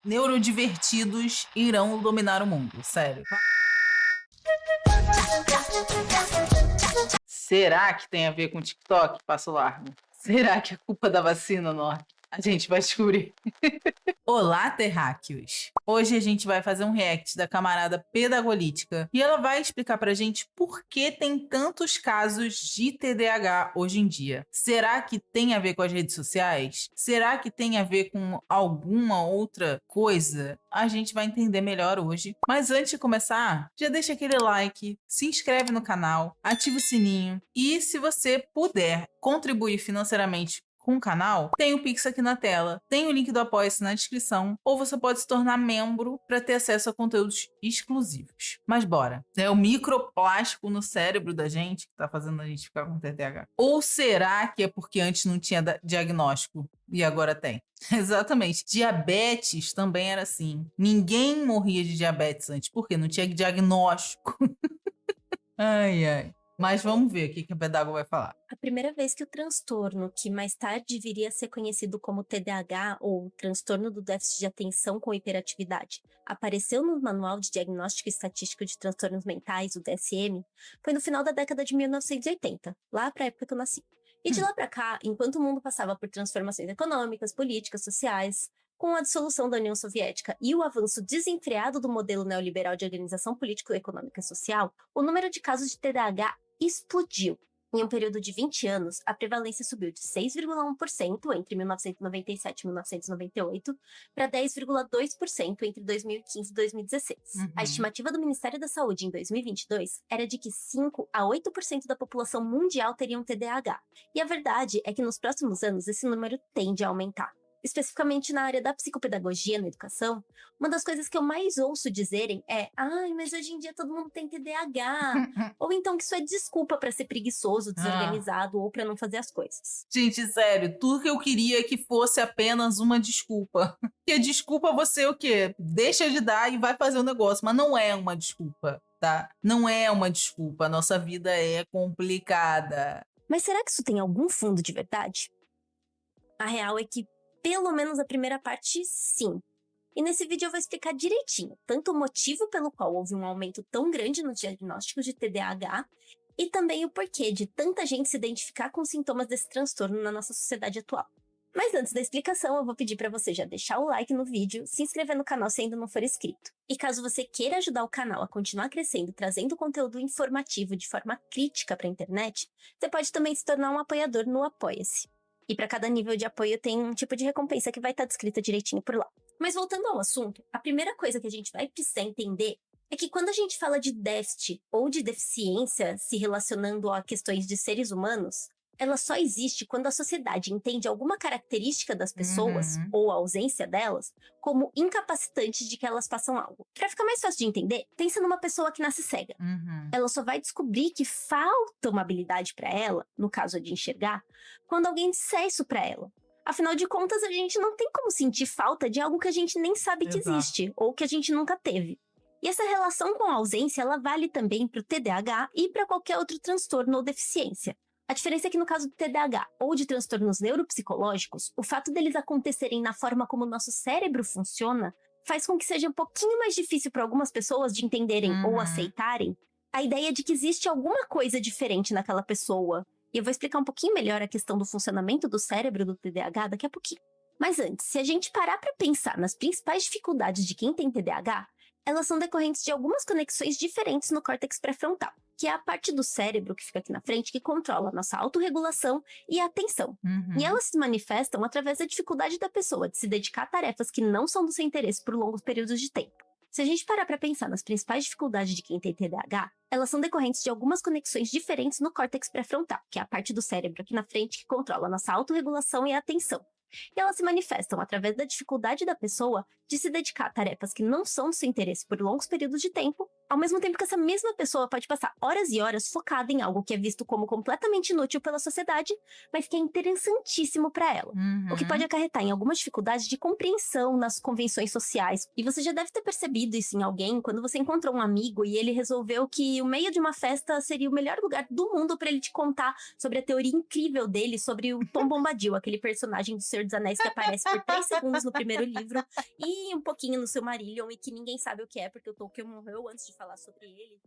Neurodivertidos irão dominar o mundo, sério. Será que tem a ver com o TikTok? Passo largo. Será que é culpa da vacina, Norte? A gente vai descobrir. Olá, terráqueos! Hoje a gente vai fazer um react da camarada Pedagolítica e ela vai explicar pra gente por que tem tantos casos de TDAH hoje em dia. Será que tem a ver com as redes sociais? Será que tem a ver com alguma outra coisa? A gente vai entender melhor hoje. Mas antes de começar, já deixa aquele like, se inscreve no canal, ativa o sininho e se você puder contribuir financeiramente com o canal, tem o Pix aqui na tela, tem o link do Apoia-se na descrição, ou você pode se tornar membro para ter acesso a conteúdos exclusivos. Mas bora! É o microplástico no cérebro da gente que tá fazendo a gente ficar com TDAH. Ou será que é porque antes não tinha diagnóstico e agora tem? Exatamente. Diabetes também era assim. Ninguém morria de diabetes antes, porque não tinha diagnóstico. Ai, ai. Mas vamos ver o que a pedagoga vai falar. A primeira vez que o transtorno, que mais tarde viria a ser conhecido como TDAH ou transtorno do déficit de atenção com hiperatividade, apareceu no Manual de Diagnóstico e Estatístico de Transtornos Mentais, o DSM, foi no final da década de 1980, lá para a época que eu nasci. E de lá para cá, enquanto o mundo passava por transformações econômicas, políticas, sociais, com a dissolução da União Soviética e o avanço desenfreado do modelo neoliberal de organização político-econômica e social, o número de casos de TDAH explodiu. Em um período de 20 anos, a prevalência subiu de 6,1% entre 1997 e 1998 para 10,2% entre 2015 e 2016. A estimativa do Ministério da Saúde em 2022 era de que 5 a 8% da população mundial teriam TDAH. E a verdade é que nos próximos anos esse número tende a aumentar. Especificamente na área da psicopedagogia na educação, uma das coisas que eu mais ouço dizerem é: ai, mas hoje em dia todo mundo tem TDAH. Ou então que isso é desculpa para ser preguiçoso, desorganizado ou para não fazer as coisas. Gente, sério, tudo que eu queria é que fosse apenas uma desculpa. Porque desculpa você o quê? Deixa de dar e vai fazer o negócio, mas não é uma desculpa, tá? Não é uma desculpa, a nossa vida é complicada. Mas será que isso tem algum fundo de verdade? A real é que pelo menos a primeira parte, sim. E nesse vídeo eu vou explicar direitinho, tanto o motivo pelo qual houve um aumento tão grande no diagnóstico de TDAH e também o porquê de tanta gente se identificar com os sintomas desse transtorno na nossa sociedade atual. Mas antes da explicação, eu vou pedir para você já deixar o like no vídeo, se inscrever no canal se ainda não for inscrito. E caso você queira ajudar o canal a continuar crescendo, trazendo conteúdo informativo de forma crítica para a internet, você pode também se tornar um apoiador no Apoia-se. E para cada nível de apoio tem um tipo de recompensa que vai estar descrita direitinho por lá. Mas voltando ao assunto, a primeira coisa que a gente vai precisar entender é que quando a gente fala de déficit ou de deficiência se relacionando a questões de seres humanos, ela só existe quando a sociedade entende alguma característica das pessoas, ou a ausência delas, como incapacitantes de que elas façam algo. Para ficar mais fácil de entender, pensa numa pessoa que nasce cega. Ela só vai descobrir que falta uma habilidade para ela, no caso a de enxergar, quando alguém disser isso para ela. Afinal de contas, a gente não tem como sentir falta de algo que a gente nem sabe que existe, ou que a gente nunca teve. E essa relação com a ausência, ela vale também para o TDAH e para qualquer outro transtorno ou deficiência. A diferença é que no caso do TDAH ou de transtornos neuropsicológicos, o fato deles acontecerem na forma como o nosso cérebro funciona faz com que seja um pouquinho mais difícil para algumas pessoas de entenderem ou aceitarem a ideia de que existe alguma coisa diferente naquela pessoa. E eu vou explicar um pouquinho melhor a questão do funcionamento do cérebro do TDAH daqui a pouquinho. Mas antes, se a gente parar para pensar nas principais dificuldades de quem tem TDAH, elas são decorrentes de algumas conexões diferentes no córtex pré-frontal, que é a parte do cérebro que fica aqui na frente que controla a nossa autorregulação e a atenção. E elas se manifestam através da dificuldade da pessoa de se dedicar a tarefas que não são do seu interesse por longos períodos de tempo. Se a gente parar para pensar nas principais dificuldades de quem tem TDAH, elas são decorrentes de algumas conexões diferentes no córtex pré-frontal, que é a parte do cérebro aqui na frente que controla a nossa autorregulação e a atenção. E elas se manifestam através da dificuldade da pessoa de se dedicar a tarefas que não são do seu interesse por longos períodos de tempo, Ao mesmo tempo que essa mesma pessoa pode passar horas e horas focada em algo que é visto como completamente inútil pela sociedade, mas que é interessantíssimo para ela. O que pode acarretar em algumas dificuldades de compreensão nas convenções sociais. E você já deve ter percebido isso em alguém quando você encontrou um amigo e ele resolveu que o meio de uma festa seria o melhor lugar do mundo para ele te contar sobre a teoria incrível dele sobre o Tom Bombadil, aquele personagem do Senhor dos Anéis que aparece por 3 segundos no primeiro livro e um pouquinho no Silmarillion e que ninguém sabe o que é porque o Tolkien morreu antes de falar sobre ele.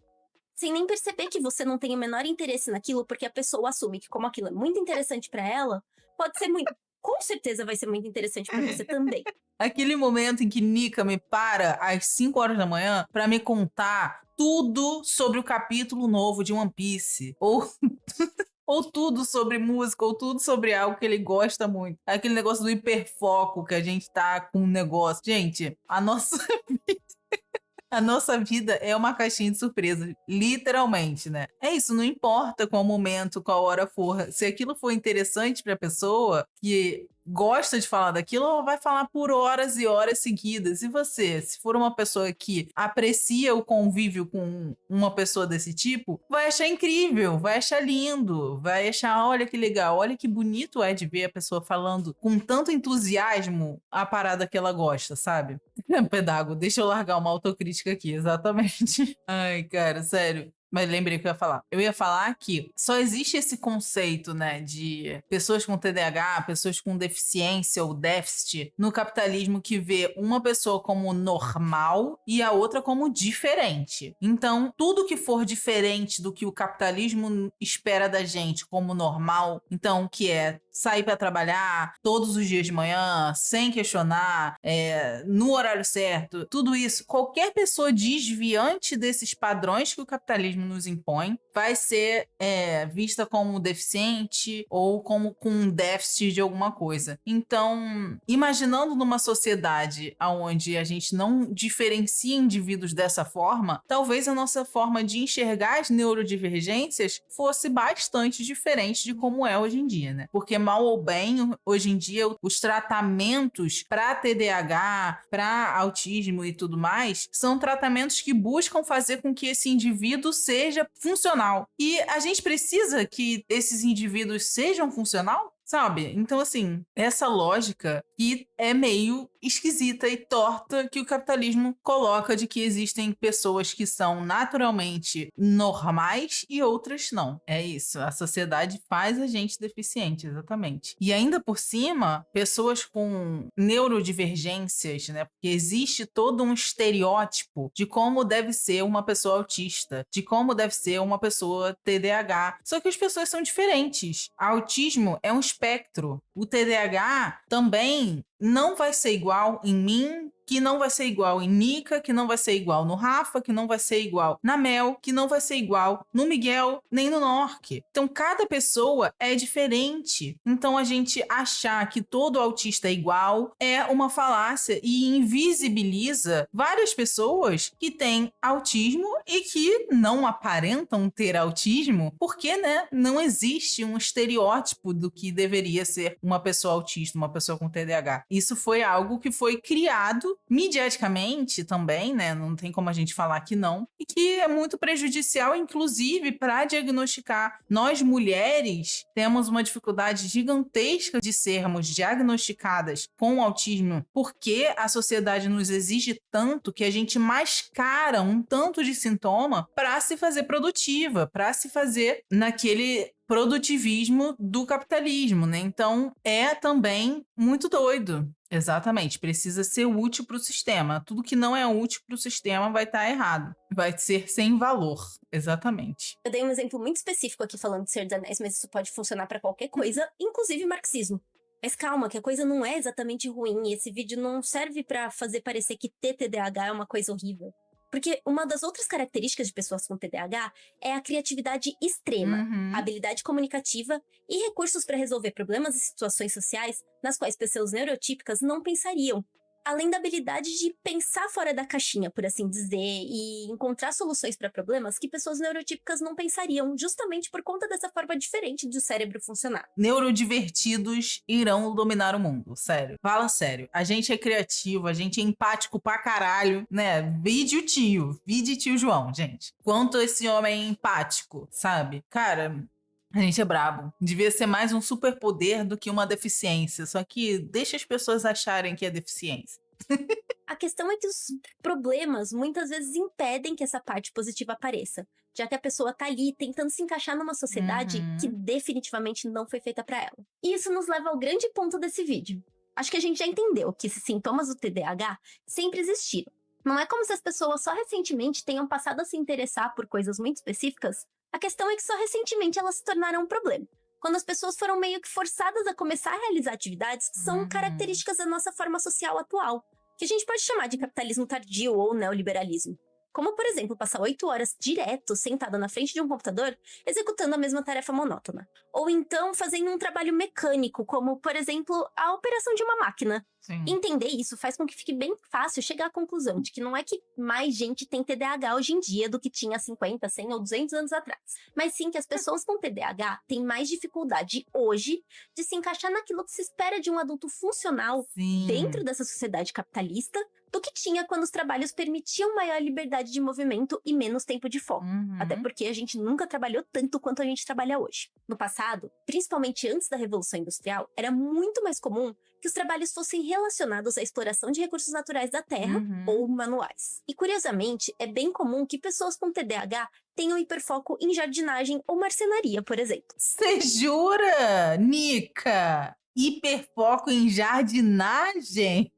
Sem nem perceber que você não tem o menor interesse naquilo porque a pessoa assume que como aquilo é muito interessante pra ela, pode ser muito... Com certeza vai ser muito interessante pra você também. Aquele momento em que Nika me para às 5 horas da manhã pra me contar tudo sobre o capítulo novo de One Piece. Ou tudo sobre música, ou tudo sobre algo que ele gosta muito. Aquele negócio do hiperfoco que a gente tá com um negócio. Gente, a nossa vida é uma caixinha de surpresa, literalmente, né? É isso, não importa qual momento, qual hora for. Se aquilo for interessante pra pessoa que gosta de falar daquilo, ela vai falar por horas e horas seguidas. E você, se for uma pessoa que aprecia o convívio com uma pessoa desse tipo, vai achar incrível, vai achar lindo, vai achar, olha que legal, olha que bonito é de ver a pessoa falando com tanto entusiasmo a parada que ela gosta, sabe? Pedago, deixa eu largar uma autocrítica aqui, exatamente. Ai, cara, sério. Mas lembrei o que eu ia falar. Eu ia falar que só existe esse conceito, né, de pessoas com TDAH, pessoas com deficiência ou déficit no capitalismo que vê uma pessoa como normal e a outra como diferente. Então, tudo que for diferente do que o capitalismo espera da gente como normal, então, que é sair para trabalhar todos os dias de manhã, sem questionar, no horário certo, tudo isso, qualquer pessoa desviante desses padrões que o capitalismo nos impõe vai ser vista como deficiente ou como com um déficit de alguma coisa. Então, imaginando numa sociedade onde a gente não diferencia indivíduos dessa forma, talvez a nossa forma de enxergar as neurodivergências fosse bastante diferente de como é hoje em dia, né? Porque mal ou bem, hoje em dia, os tratamentos para TDAH, para autismo e tudo mais, são tratamentos que buscam fazer com que esse indivíduo seja funcional. E a gente precisa que esses indivíduos sejam funcional? Sabe? Então, assim, essa lógica que é meio esquisita e torta que o capitalismo coloca de que existem pessoas que são naturalmente normais e outras não. É isso, a sociedade faz a gente deficiente, exatamente. E ainda por cima, pessoas com neurodivergências, né? Porque existe todo um estereótipo de como deve ser uma pessoa autista, de como deve ser uma pessoa TDAH. Só que as pessoas são diferentes. Autismo é um espectro. O TDAH também não vai ser igual em mim, que não vai ser igual em Nika, que não vai ser igual no Rafa, que não vai ser igual na Mel, que não vai ser igual no Miguel, nem no Nork. Então, cada pessoa é diferente. Então, a gente achar que todo autista é igual é uma falácia e invisibiliza várias pessoas que têm autismo e que não aparentam ter autismo, porque, né, não existe um estereótipo do que deveria ser uma pessoa autista, uma pessoa com TDAH. Isso foi algo que foi criado mediaticamente também, né? Não tem como a gente falar que não. E que é muito prejudicial, inclusive, para diagnosticar. Nós, mulheres, temos uma dificuldade gigantesca de sermos diagnosticadas com autismo, porque a sociedade nos exige tanto que a gente mascara um tanto de sintoma para se fazer produtiva, para se fazer naquele produtivismo do capitalismo, né? Então, é também muito doido. Exatamente, precisa ser útil para o sistema. Tudo que não é útil para o sistema vai estar errado. Vai ser sem valor. Exatamente. Eu dei um exemplo muito específico aqui falando de Senhor dos Anéis, mas isso pode funcionar para qualquer coisa, inclusive marxismo. Mas calma, que a coisa não é exatamente ruim. E esse vídeo não serve para fazer parecer que ter TDAH é uma coisa horrível. Porque uma das outras características de pessoas com TDAH é a criatividade extrema, a habilidade comunicativa e recursos para resolver problemas e situações sociais nas quais pessoas neurotípicas não pensariam. além da habilidade de pensar fora da caixinha, por assim dizer, e encontrar soluções para problemas que pessoas neurotípicas não pensariam, justamente por conta dessa forma diferente do cérebro funcionar. Neurodivertidos irão dominar o mundo, sério. Fala sério. A gente é criativo, a gente é empático pra caralho, né? Vide tio João, gente. Quanto esse homem é empático, sabe? Cara, a gente é brabo. Devia ser mais um superpoder do que uma deficiência. Só que deixa as pessoas acharem que é deficiência. A questão é que os problemas muitas vezes impedem que essa parte positiva apareça, já que a pessoa tá ali tentando se encaixar numa sociedade que definitivamente não foi feita para ela. E isso nos leva ao grande ponto desse vídeo. Acho que a gente já entendeu que esses sintomas do TDAH sempre existiram. Não é como se as pessoas só recentemente tenham passado a se interessar por coisas muito específicas. A questão é que só recentemente elas se tornaram um problema, quando as pessoas foram meio que forçadas a começar a realizar atividades que são características da nossa forma social atual, que a gente pode chamar de capitalismo tardio ou neoliberalismo. Como, por exemplo, passar 8 horas direto sentada na frente de um computador, executando a mesma tarefa monótona. Ou então fazendo um trabalho mecânico, como, por exemplo, a operação de uma máquina. Sim. Entender isso faz com que fique bem fácil chegar à conclusão de que não é que mais gente tem TDAH hoje em dia do que tinha 50, 100 ou 200 anos atrás. Mas sim que as pessoas com TDAH têm mais dificuldade hoje de se encaixar naquilo que se espera de um adulto funcional dentro dessa sociedade capitalista do que tinha quando os trabalhos permitiam maior liberdade de movimento e menos tempo de foco. Até porque a gente nunca trabalhou tanto quanto a gente trabalha hoje. No passado, principalmente antes da Revolução Industrial, era muito mais comum que os trabalhos fossem relacionados à exploração de recursos naturais da terra ou manuais. E curiosamente, é bem comum que pessoas com TDAH tenham hiperfoco em jardinagem ou marcenaria, por exemplo. Você jura, Nica? Hiperfoco em jardinagem?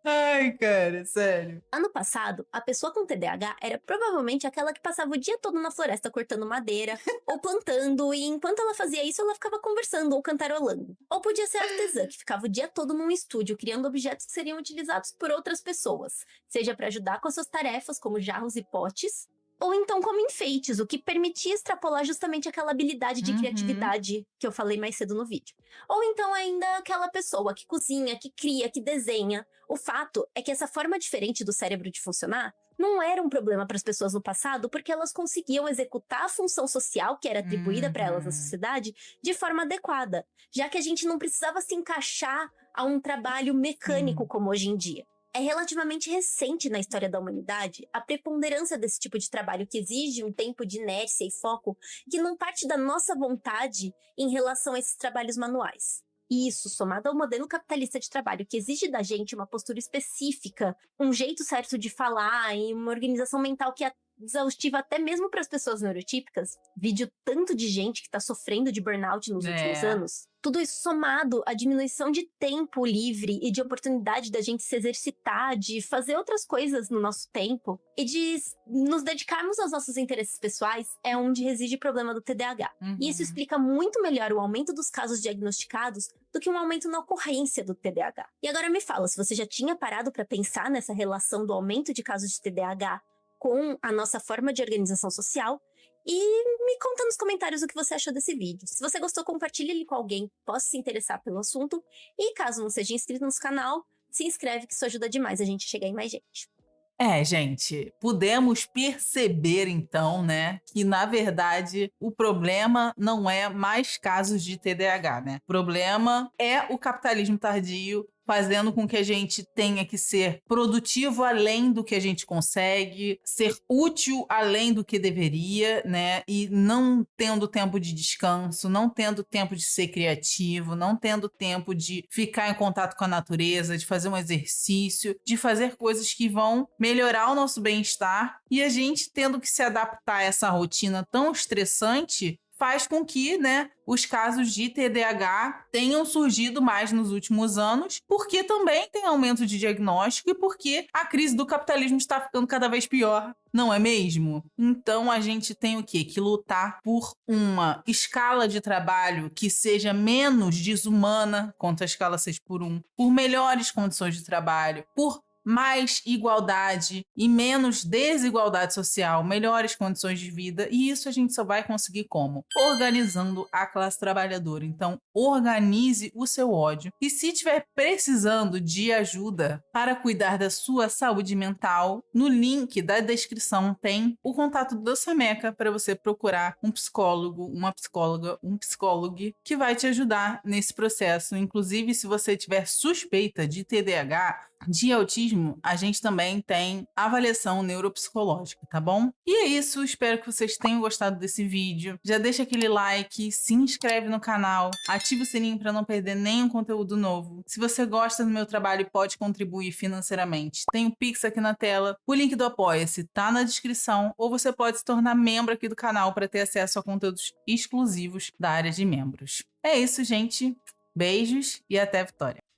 Ai, cara, sério. Ano passado, a pessoa com TDAH era provavelmente aquela que passava o dia todo na floresta cortando madeira ou plantando, e enquanto ela fazia isso, ela ficava conversando ou cantarolando. Ou podia ser a artesã, que ficava o dia todo num estúdio criando objetos que seriam utilizados por outras pessoas, seja para ajudar com as suas tarefas, como jarros e potes, ou então como enfeites, o que permitia extrapolar justamente aquela habilidade de criatividade que eu falei mais cedo no vídeo. Ou então ainda aquela pessoa que cozinha, que cria, que desenha. O fato é que essa forma diferente do cérebro de funcionar não era um problema para as pessoas no passado, porque elas conseguiam executar a função social que era atribuída para elas na sociedade de forma adequada, já que a gente não precisava se encaixar a um trabalho mecânico como hoje em dia. É relativamente recente na história da humanidade a preponderância desse tipo de trabalho que exige um tempo de inércia e foco que não parte da nossa vontade em relação a esses trabalhos manuais. E isso, somado ao modelo capitalista de trabalho que exige da gente uma postura específica, um jeito certo de falar e uma organização mental que é exaustiva até mesmo para as pessoas neurotípicas, vídeo tanto de gente que está sofrendo de burnout nos últimos anos. Tudo isso somado à diminuição de tempo livre e de oportunidade da gente se exercitar, de fazer outras coisas no nosso tempo e de nos dedicarmos aos nossos interesses pessoais é onde reside o problema do TDAH. E isso explica muito melhor o aumento dos casos diagnosticados do que um aumento na ocorrência do TDAH. E agora me fala, se você já tinha parado para pensar nessa relação do aumento de casos de TDAH com a nossa forma de organização social, e me conta nos comentários o que você achou desse vídeo. Se você gostou, compartilhe ele com alguém que possa se interessar pelo assunto, e caso não seja inscrito no canal, se inscreve que isso ajuda demais a gente a chegar em mais gente. Gente, pudemos perceber então, né, que na verdade o problema não é mais casos de TDAH, né? O problema é o capitalismo tardio fazendo com que a gente tenha que ser produtivo além do que a gente consegue, ser útil além do que deveria, né? E não tendo tempo de descanso, não tendo tempo de ser criativo, não tendo tempo de ficar em contato com a natureza, de fazer um exercício, de fazer coisas que vão melhorar o nosso bem-estar. E a gente tendo que se adaptar a essa rotina tão estressante faz com que, né, os casos de TDAH tenham surgido mais nos últimos anos, porque também tem aumento de diagnóstico e porque a crise do capitalismo está ficando cada vez pior, não é mesmo? Então a gente tem o quê? Que lutar por uma escala de trabalho que seja menos desumana, quanto a escala 6x1, por melhores condições de trabalho, por mais igualdade e menos desigualdade social, melhores condições de vida, e isso a gente só vai conseguir como? Organizando a classe trabalhadora. Então, organize o seu ódio. E se tiver precisando de ajuda para cuidar da sua saúde mental, no link da descrição tem o contato do Sameca para você procurar um psicólogo, uma psicóloga, um psicólogo que vai te ajudar nesse processo. Inclusive, se você tiver suspeita de TDAH, de autismo, a gente também tem avaliação neuropsicológica, tá bom? E é isso, espero que vocês tenham gostado desse vídeo. Já deixa aquele like, se inscreve no canal, ativa o sininho para não perder nenhum conteúdo novo. Se você gosta do meu trabalho e pode contribuir financeiramente, tem o Pix aqui na tela, o link do Apoia-se tá na descrição, ou você pode se tornar membro aqui do canal para ter acesso a conteúdos exclusivos da área de membros. É isso, gente. Beijos e até a vitória.